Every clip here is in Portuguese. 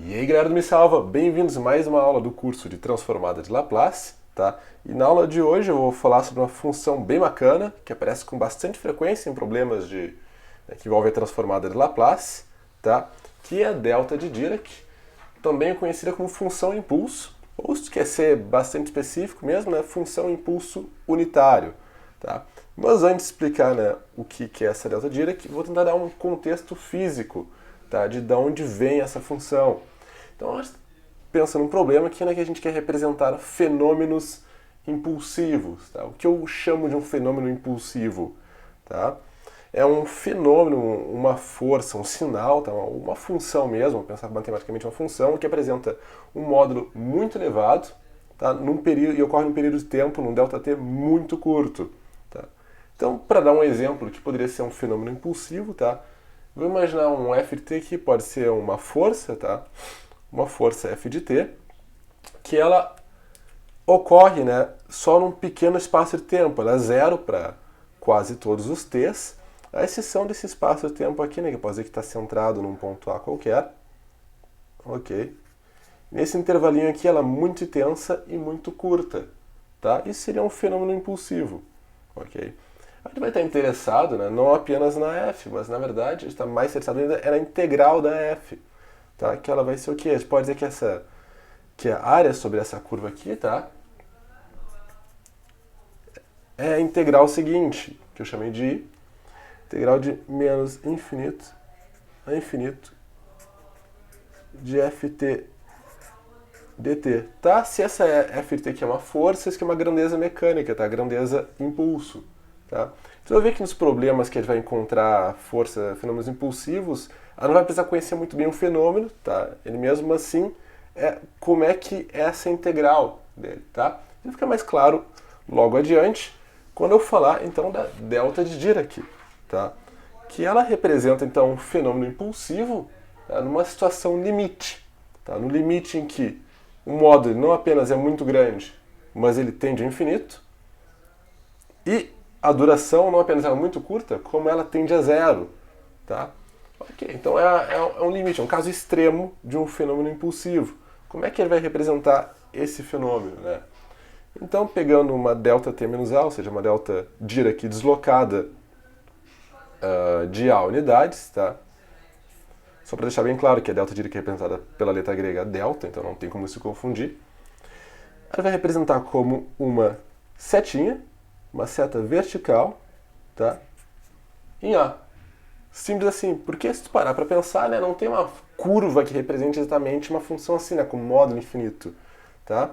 E aí galera do Me Salva, bem-vindos a mais uma aula do curso de Transformada de Laplace, tá? E na aula de hoje eu vou falar sobre uma função bem bacana, que aparece com bastante frequência em problemas que envolvem a transformada de Laplace, tá? Que é a delta de Dirac, também conhecida como função impulso, ou se quer ser bastante específico mesmo, né, função impulso unitário, tá? Mas antes de explicar, né, o que é essa delta Dirac, vou tentar dar um contexto físico, tá, de onde vem essa função. Então, pensa num problema aqui, né, que a gente quer representar fenômenos impulsivos, tá? O que eu chamo de um fenômeno impulsivo, tá? É um fenômeno, uma força, um sinal, tá? Uma função mesmo, vamos pensar matematicamente uma função que apresenta um módulo muito elevado, tá? Num período, e ocorre num período de tempo, num ΔT muito curto, tá? Então, para dar um exemplo que poderia ser um fenômeno impulsivo, tá? Vou imaginar um f de t que pode ser uma força, tá? Uma força f de t, que ela ocorre, né, só num pequeno espaço de tempo. Ela é zero para quase todos os t's, a exceção desse espaço de tempo aqui, né, que pode dizer que está centrado num ponto A qualquer. Ok. Nesse intervalinho aqui, ela é muito intensa e muito curta, tá? Isso seria um fenômeno impulsivo, ok? A gente vai estar interessado, né, não apenas na f, mas na verdade a gente está mais interessado ainda na integral da f, tá? Que ela vai ser o quê? A gente pode dizer que a área sobre essa curva aqui, tá? É a integral seguinte, que eu chamei de I, integral de menos infinito a infinito de ft dt, tá? Se essa f de t aqui é uma força, isso aqui é uma grandeza mecânica, tá? Grandeza impulso, tá? Você vai ver que nos problemas que a gente vai encontrar força, fenômenos impulsivos, ela não vai precisar conhecer muito bem o fenômeno, tá? Ele mesmo assim, como é que é essa integral dele, tá? Vai ficar mais claro logo adiante, quando eu falar, então, da delta de Dirac, tá? Que ela representa, então, um fenômeno impulsivo, tá? Numa situação limite, tá? No limite em que o módulo não apenas é muito grande, mas ele tende ao infinito, e a duração não apenas é muito curta, como ela tende a zero, tá? Ok, então é um limite, é um caso extremo de um fenômeno impulsivo. Como é que ele vai representar esse fenômeno, né? Então, pegando uma ΔT menos A, ou seja, uma delta Dirac deslocada de A unidades, tá? Só para deixar bem claro que a delta Dirac é representada pela letra grega delta, então não tem como se confundir. Ela vai representar como uma setinha, uma seta vertical, tá? Em A. Simples assim, porque se tu parar para pensar, né, não tem uma curva que represente exatamente uma função assim, né, com módulo infinito, tá?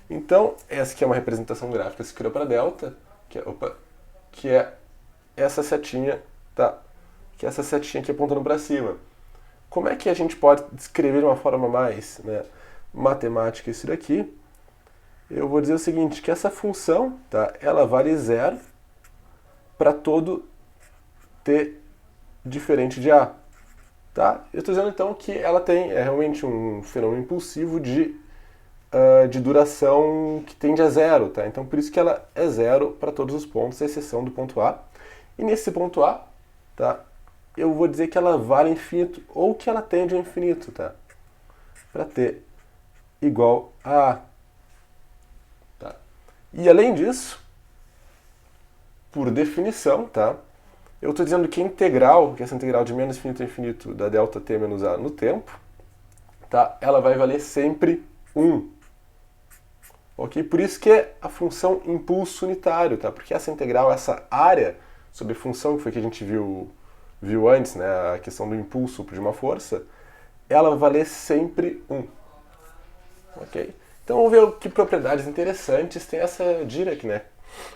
Então, essa aqui é uma representação gráfica que se criou para delta, que é essa setinha, tá? Que é essa setinha aqui apontando para cima. Como é que a gente pode descrever de uma forma mais, né, matemática isso daqui? Eu vou dizer o seguinte, que essa função, tá, ela vale zero para todo t diferente de A. Tá? Eu estou dizendo então que ela tem realmente um fenômeno impulsivo de duração que tende a zero. Tá? Então por isso que ela é zero para todos os pontos, à exceção do ponto A. E nesse ponto A, tá, eu vou dizer que ela vale infinito ou que ela tende ao infinito, tá? Para t igual a A. Tá? E além disso, por definição, tá, eu estou dizendo que a integral, que essa integral de menos infinito a infinito da ΔT menos A no tempo, tá, ela vai valer sempre 1. Ok? Por isso que é a função impulso unitário, tá? Porque essa integral, essa área sobre função, que foi que a gente viu antes, né, a questão do impulso de uma força, ela vai valer sempre 1. Ok? Então vamos ver que propriedades interessantes tem essa Dirac, né?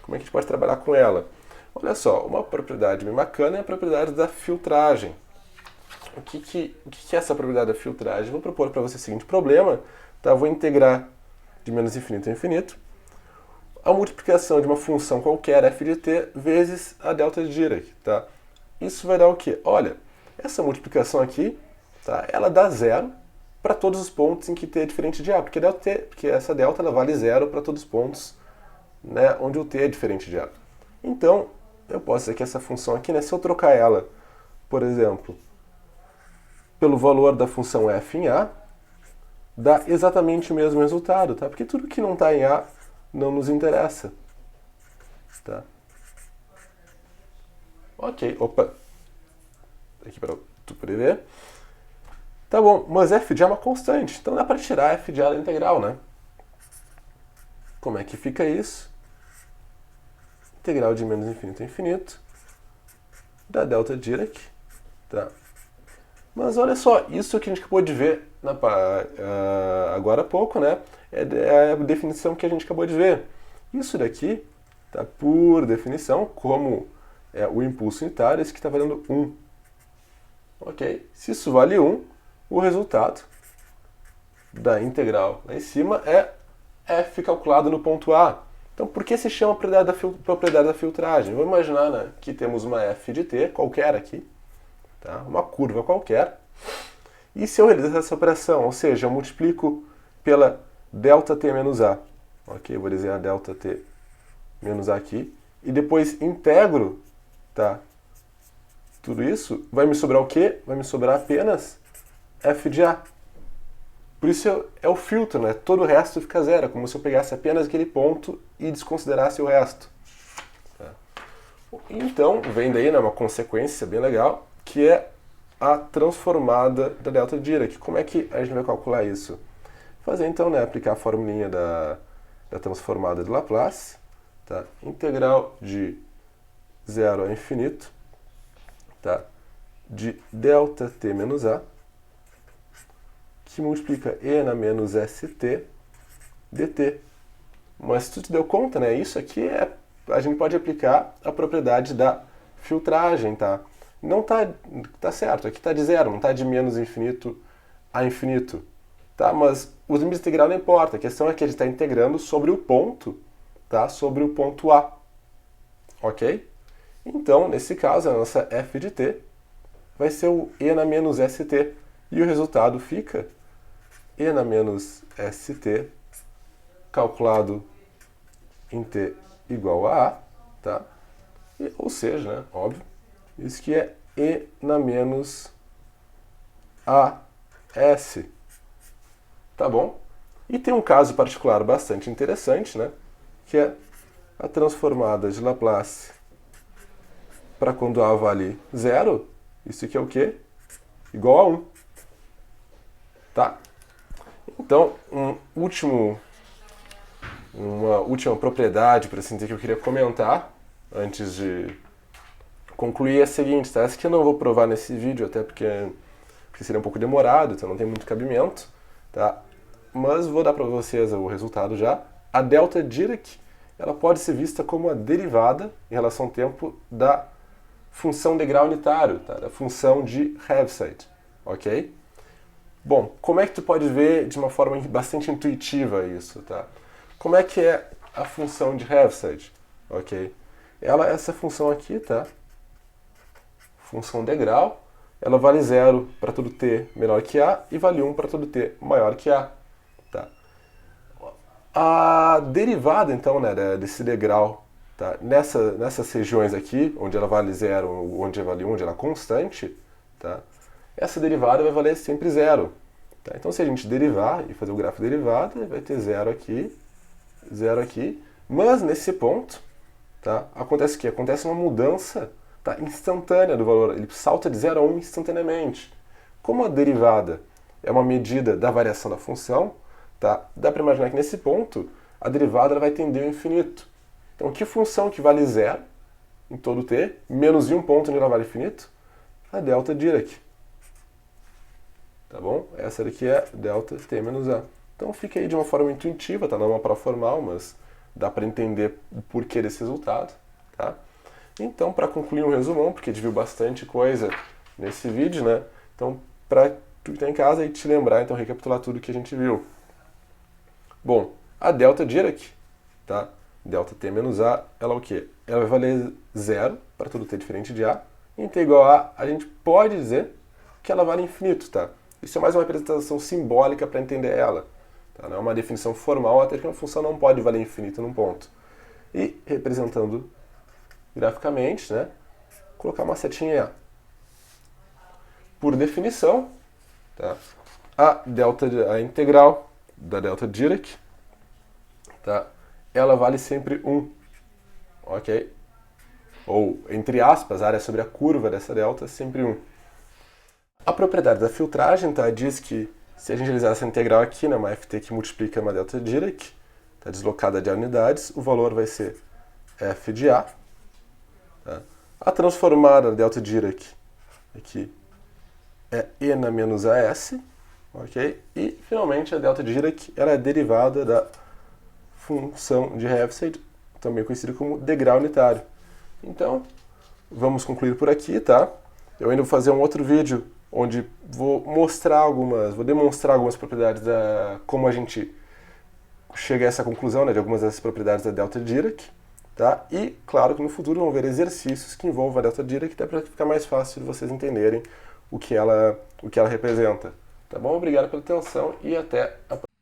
Como é que a gente pode trabalhar com ela? Olha só, uma propriedade bem bacana é a propriedade da filtragem. O que é essa propriedade da filtragem? Vou propor para você o seguinte problema, tá? Vou integrar de menos infinito a infinito a multiplicação de uma função qualquer, f de t, vezes a delta de Dirac, tá? Isso vai dar o quê? Olha, essa multiplicação aqui, tá? Ela dá zero para todos os pontos em que t é diferente de a, porque essa delta ela vale zero para todos os pontos, né, onde o t é diferente de a. Então, eu posso dizer que essa função aqui, né, se eu trocar ela, por exemplo, pelo valor da função f em a, dá exatamente o mesmo resultado, tá? Porque tudo que não está em A não nos interessa, tá? Ok, opa, aqui para tu poder ver. Tá bom, mas f de A é uma constante, então dá para tirar f de A da integral, né? Como é que fica isso? Integral de menos infinito a infinito da delta Dirac, tá? Mas olha só, isso que a gente acabou de ver agora há pouco, né? É a definição que a gente acabou de ver. Isso daqui, tá? Por definição, como é o impulso unitário, esse que está valendo 1. Ok? Se isso vale 1, o resultado da integral lá em cima é f calculado no ponto A. Então, por que se chama propriedade da filtragem? Vamos imaginar, né, que temos uma f de t qualquer aqui, tá? Uma curva qualquer. E se eu realizar essa operação, ou seja, eu multiplico pela ΔT menos A, ok? Vou desenhar ΔT menos A aqui, e depois integro, tá? Tudo isso, vai me sobrar o quê? Vai me sobrar apenas f de A. Por isso é o filtro, né? Todo o resto fica zero, como se eu pegasse apenas aquele ponto e desconsiderasse o resto. Tá? Então, vem daí, né, uma consequência bem legal, que é a transformada da delta Dirac. Como é que a gente vai calcular isso? Fazer então, né, aplicar a formulinha da transformada de Laplace, tá? Integral de 0 a infinito, tá? De ΔT menos A, que multiplica e na menos st dt. Mas tu te deu conta, né? Isso aqui a gente pode aplicar a propriedade da filtragem, tá? Não tá certo, aqui tá de zero, não tá de menos infinito a infinito, tá? Mas os limites de integral não importa, a questão é que a gente está integrando sobre o ponto, tá? Sobre o ponto A, ok? Então, nesse caso, a nossa f de t vai ser o e na menos st, e o resultado fica e na menos st calculado em t igual a A, tá? Ou seja, né, óbvio, isso que é e na menos as, tá bom? E tem um caso particular bastante interessante, né, que é a transformada de Laplace para quando A vale zero, isso aqui é o quê? Igual a 1, tá? Então, uma última propriedade, por assim dizer, que eu queria comentar antes de concluir é a seguinte, tá? Essa aqui eu não vou provar nesse vídeo, até porque seria um pouco demorado, então não tem muito cabimento, tá? Mas vou dar para vocês o resultado já. A delta Dirac, ela pode ser vista como a derivada em relação ao tempo da função de grau unitário, tá? Da função de Heaviside, ok? Bom, como é que tu pode ver de uma forma bastante intuitiva isso, tá? Como é que é a função de Heaviside, ok? Essa função aqui, tá? Função de grau, ela vale 0 para todo t menor que A e vale 1 para todo t maior que A, tá? A derivada, então, né, desse degrau, tá? Nessas regiões aqui, onde ela vale 0, onde vale 1, onde ela é constante, tá? Essa derivada vai valer sempre 0. Tá? Então, se a gente derivar e fazer o grafo derivada, vai ter 0 aqui, mas nesse ponto, tá? Acontece o quê? Acontece uma mudança, tá, instantânea do valor, ele salta de 0 a 1 instantaneamente. Como a derivada é uma medida da variação da função, tá? Dá para imaginar que nesse ponto a derivada ela vai tender ao infinito. Então, que função que vale 0 em todo t, menos de um ponto onde ela vale infinito? A delta Dirac. Tá bom? Essa daqui é delta t menos A. Então fica aí de uma forma intuitiva, tá? Não é uma prova formal, mas dá para entender o porquê desse resultado, tá? Então, para concluir um resumão, porque a gente viu bastante coisa nesse vídeo, né? Então, para tu que tá em casa e te lembrar, então recapitular tudo que a gente viu. Bom, a delta Dirac, tá? Delta t menos A, ela é o quê? Ela vai valer 0 para todo t diferente de A. Em t igual a, a gente pode dizer que ela vale infinito, tá? Isso é mais uma representação simbólica para entender ela. Tá? Não é uma definição formal, até que uma função não pode valer infinito num ponto. E, representando graficamente, né, colocar uma setinha A. Por definição, tá? a integral da delta Dirac, tá? Ela vale sempre 1, ok? Ou, entre aspas, a área sobre a curva dessa delta é sempre 1. A propriedade da filtragem, tá, diz que se a gente realizar essa integral aqui, né, uma ft que multiplica uma delta Dirac, tá, deslocada de unidades, o valor vai ser f de a. Tá? A transformada da delta Dirac aqui é e na menos as, ok? E, finalmente, a delta Dirac ela é derivada da função de Heaviside, também conhecida como degrau unitário. Então, vamos concluir por aqui, tá? Eu ainda vou fazer um outro vídeo onde vou demonstrar algumas propriedades como a gente chega a essa conclusão, né, de algumas dessas propriedades da delta Dirac, tá? E, claro que no futuro vão ver exercícios que envolvam a delta Dirac, até para ficar mais fácil de vocês entenderem o que ela representa. Tá bom? Obrigado pela atenção e até a próxima.